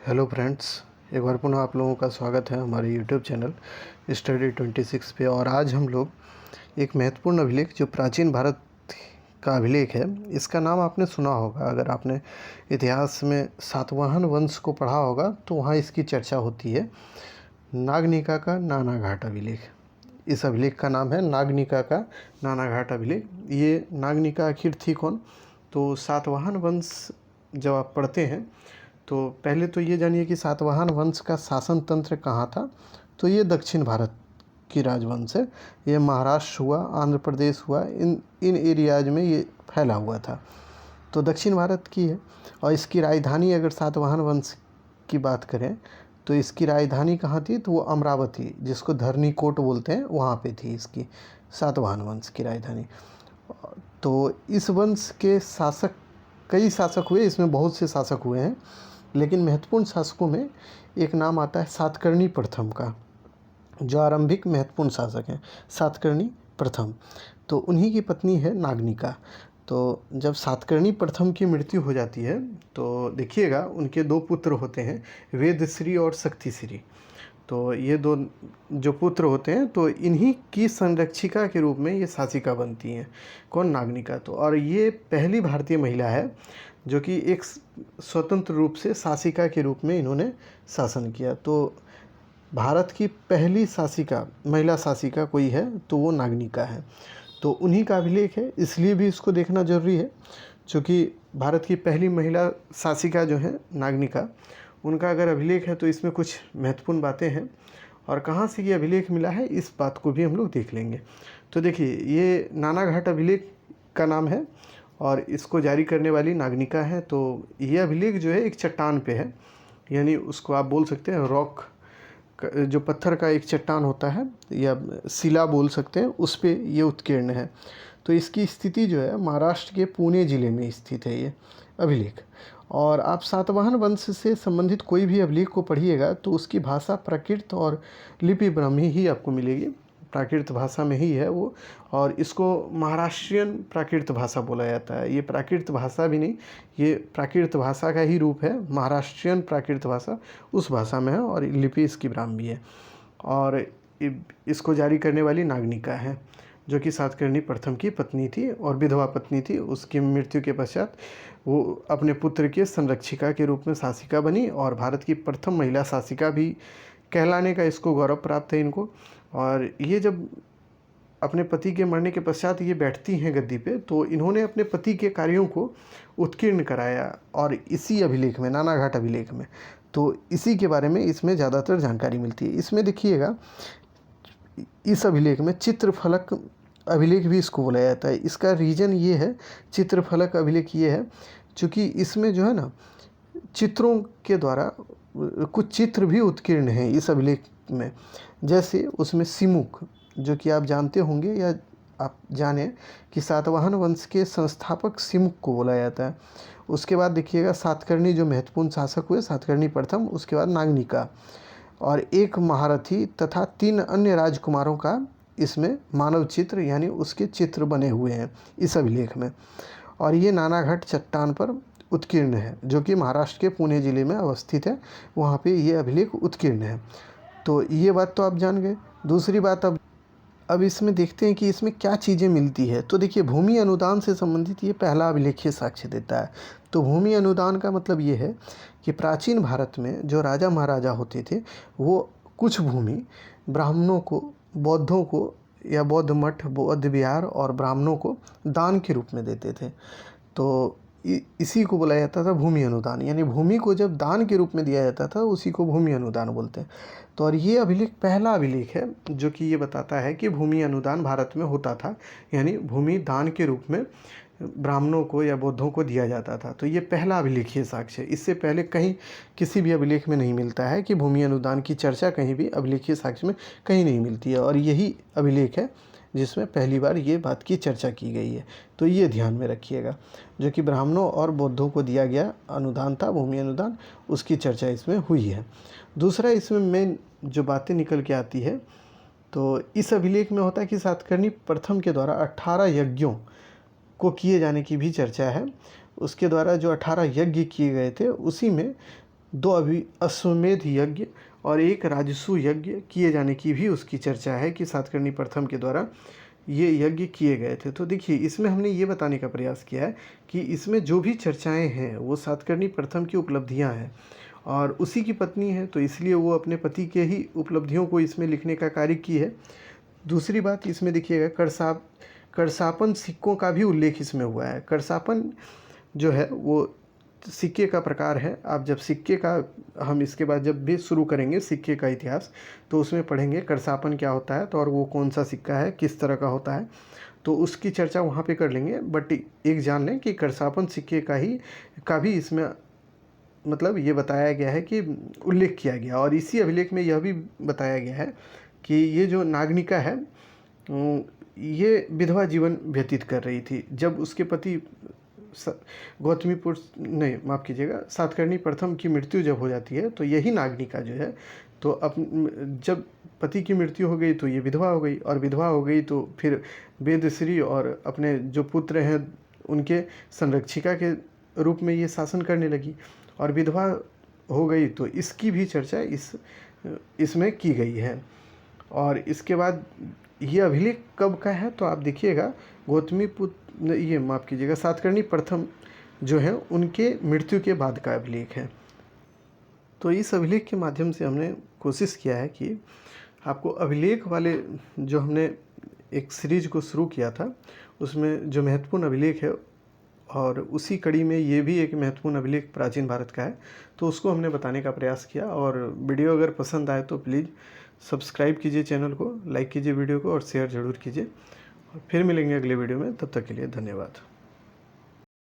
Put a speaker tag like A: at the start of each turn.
A: Hello friends, एक बार पुनः आप लोगों का स्वागत है हमारे यूट्यूब चैनल स्टडी 26 पे। और आज हम लोग एक महत्वपूर्ण अभिलेख जो प्राचीन भारत का अभिलेख है, इसका नाम आपने सुना होगा। अगर आपने इतिहास में सातवाहन वंश को पढ़ा होगा तो वहाँ इसकी चर्चा होती है। नागनिका का नानाघाट अभिलेख, इस अभिलेख का नाम है नागनिका का नानाघाट अभिलेख। ये नागनिका आखिर थी कौन? तो सातवाहन वंश जब आप पढ़ते हैं तो पहले तो ये जानिए कि सातवाहन वंश का शासन तंत्र कहाँ था। तो ये दक्षिण भारत की राजवंश है। ये महाराष्ट्र हुआ, आंध्र प्रदेश हुआ, इन एरियाज में ये फैला हुआ था। तो दक्षिण भारत की है। और इसकी राजधानी, अगर सातवाहन वंश की बात करें तो इसकी राजधानी कहाँ थी? तो वो अमरावती, जिसको धरनी कोट बोलते हैं, वहाँ पे थी इसकी सातवाहन वंश की राजधानी। तो इस वंश के शासक, कई शासक हुए, इसमें बहुत से शासक हुए हैं, लेकिन महत्वपूर्ण शासकों में एक नाम आता है सातकर्णी प्रथम का, जो आरंभिक महत्वपूर्ण शासक हैं सातकर्णी प्रथम। तो उन्हीं की पत्नी है नागनिका। तो जब सातकर्णी प्रथम की मृत्यु हो जाती है तो देखिएगा उनके दो पुत्र होते हैं, वेदश्री और शक्तिश्री। तो ये दो जो पुत्र होते हैं, तो इन्हीं की संरक्षिका के रूप में ये शासिका बनती हैं। कौन? नागनिका। तो और ये पहली भारतीय महिला है जो कि एक स्वतंत्र रूप से शासिका के रूप में इन्होंने शासन किया। तो भारत की पहली शासिका, महिला शासिका कोई है तो वो नागनिका है। तो उन्हीं का अभिलेख है, इसलिए भी इसको देखना जरूरी है, क्योंकि भारत की पहली महिला शासिका जो है नागनिका, उनका अगर अभिलेख है तो इसमें कुछ महत्वपूर्ण बातें हैं। और कहाँ से ये अभिलेख मिला है, इस बात को भी हम लोग देख लेंगे। तो देखिए, ये नानाघाट अभिलेख का नाम है और इसको जारी करने वाली नागनिका है। तो ये अभिलेख जो है एक चट्टान पे है, यानी उसको आप बोल सकते हैं रॉक, जो पत्थर का एक चट्टान होता है या शिला बोल सकते हैं, उस पे ये उत्कीर्ण है। तो इसकी स्थिति जो है महाराष्ट्र के पुणे ज़िले में स्थित है ये अभिलेख। और आप सातवाहन वंश से संबंधित कोई भी अभिलेख को पढ़िएगा तो उसकी भाषा प्राकृत और लिपि ब्राह्मी ही आपको मिलेगी, प्राकृत भाषा में ही है वो। और इसको महाराष्ट्रियन प्राकृत भाषा बोला जाता है। ये प्राकृत भाषा भी नहीं, ये प्राकृत भाषा का ही रूप है। महाराष्ट्रियन प्राकृत भाषा उस भाषा में है और लिपि इसकी ब्राह्मी है। और इसको जारी करने वाली नागनिका है, जो कि सातकर्णी प्रथम की पत्नी थी और विधवा पत्नी थी। उसकी मृत्यु के पश्चात वो अपने पुत्र के संरक्षिका के रूप में शासिका बनी और भारत की प्रथम महिला शासिका भी कहलाने का इसको गौरव प्राप्त है इनको। और ये जब अपने पति के मरने के पश्चात ये बैठती हैं गद्दी पे, तो इन्होंने अपने पति के कार्यों को उत्कीर्ण कराया। और इसी अभिलेख में, नानाघाट अभिलेख में, तो इसी के बारे में इसमें ज़्यादातर जानकारी मिलती है। इसमें देखिएगा, इस अभिलेख में चित्रफलक अभिलेख भी इसको बोला जाता है। इसका रीज़न ये है, चित्रफलक अभिलेख ये है, चूँकि इसमें जो है ना, चित्रों के द्वारा कुछ चित्र भी उत्कीर्ण हैं इस अभिलेख में। जैसे उसमें सिमुक, जो कि आप जानते होंगे या आप जाने कि सातवाहन वंश के संस्थापक सिमुक को बोला जाता है। उसके बाद देखिएगा सातकर्णी जो महत्वपूर्ण शासक हुए, सातकर्णी प्रथम, उसके बाद नागनिका और एक महारथी तथा 3 अन्य राजकुमारों का इसमें मानव चित्र, यानी उसके चित्र बने हुए हैं इस अभिलेख में। और ये नानाघाट चट्टान पर उत्कीर्ण है, जो कि महाराष्ट्र के पुणे ज़िले में अवस्थित है। वहाँ पे ये अभिलेख उत्कीर्ण है। तो ये बात तो आप जान गए। दूसरी बात, अब इसमें देखते हैं कि इसमें क्या चीज़ें मिलती है। तो देखिए, भूमि अनुदान से संबंधित ये पहला अभिलेखीय साक्ष्य देता है। तो भूमि अनुदान का मतलब ये है कि प्राचीन भारत में जो राजा महाराजा होते थे, वो कुछ भूमि ब्राह्मणों को, बौद्धों को, या बौद्ध मठ, बौद्ध विहार और ब्राह्मणों को दान के रूप में देते थे। तो इसी को बोला जाता था भूमि अनुदान, यानी भूमि को जब दान के रूप में दिया जाता था उसी को भूमि अनुदान बोलते हैं। तो और ये अभिलेख पहला अभिलेख है जो कि ये बताता है कि भूमि अनुदान भारत में होता था, यानी भूमि दान के रूप में ब्राह्मणों को या बौद्धों को दिया जाता था। तो ये पहला अभिलेखीय साक्ष्य है। इससे पहले कहीं किसी भी अभिलेख में नहीं मिलता है कि भूमि अनुदान की चर्चा कहीं भी अभिलेखीय साक्ष्य में कहीं नहीं मिलती है। और यही अभिलेख है जिसमें पहली बार ये बात की चर्चा की गई है। तो ये ध्यान में रखिएगा, जो कि ब्राह्मणों और बौद्धों को दिया गया अनुदान था, भूमि अनुदान, उसकी चर्चा इसमें हुई है। दूसरा, इसमें मेन जो बातें निकल के आती है, तो इस अभिलेख में होता है कि सातकर्णी प्रथम के द्वारा 18 यज्ञों को किए जाने की भी चर्चा है। उसके द्वारा जो 18 यज्ञ किए गए थे, उसी में 2 अश्वमेध यज्ञ और 1 राजसूय यज्ञ किए जाने की भी उसकी चर्चा है कि सातकर्णी प्रथम के द्वारा ये यज्ञ किए गए थे। तो देखिए, इसमें हमने ये बताने का प्रयास किया है कि इसमें जो भी चर्चाएं हैं वो सातकर्णी प्रथम की उपलब्धियां हैं और उसी की पत्नी है, तो इसलिए वो अपने पति के ही उपलब्धियों को इसमें लिखने का कार्य की है। दूसरी बात, इसमें देखिएगा करसापन सिक्कों का भी उल्लेख इसमें हुआ है। करसापन जो है वो सिक्के का प्रकार है। आप जब सिक्के का, हम इसके बाद जब भी शुरू करेंगे सिक्के का इतिहास, तो उसमें पढ़ेंगे करसापन क्या होता है, तो और वो कौन सा सिक्का है, किस तरह का होता है, तो उसकी चर्चा वहाँ पे कर लेंगे। बट एक जान लें कि करसापन सिक्के का भी इसमें मतलब ये बताया गया है कि उल्लेख किया गया, और इसी अभिलेख में यह भी बताया गया है कि ये जो नागनिका है ये विधवा जीवन व्यतीत कर रही थी। जब उसके पति गौतमीपुर नहीं, माफ़ कीजिएगा, सातकर्णी प्रथम की मृत्यु जब हो जाती है, तो यही नागनिका जो है, तो जब पति की मृत्यु हो गई तो ये विधवा हो गई, और विधवा हो गई तो फिर वेदश्री और अपने जो पुत्र हैं उनके संरक्षिका के रूप में ये शासन करने लगी, और विधवा हो गई तो इसकी भी चर्चा इसमें की गई है। और इसके बाद ये अभिलेख कब का है, तो आप देखिएगा गौतमीपुत्र, ये माफ़ कीजिएगा, सातकर्णी प्रथम जो है उनके मृत्यु के बाद का अभिलेख है। तो इस अभिलेख के माध्यम से हमने कोशिश किया है कि आपको अभिलेख वाले जो हमने एक सीरीज को शुरू किया था उसमें जो महत्वपूर्ण अभिलेख है, और उसी कड़ी में ये भी एक महत्वपूर्ण अभिलेख प्राचीन भारत का है, तो उसको हमने बताने का प्रयास किया। और वीडियो अगर पसंद आए तो प्लीज़ सब्सक्राइब कीजिए चैनल को, लाइक कीजिए वीडियो को और शेयर ज़रूर कीजिए। और फिर मिलेंगे अगले वीडियो में, तब तक के लिए धन्यवाद।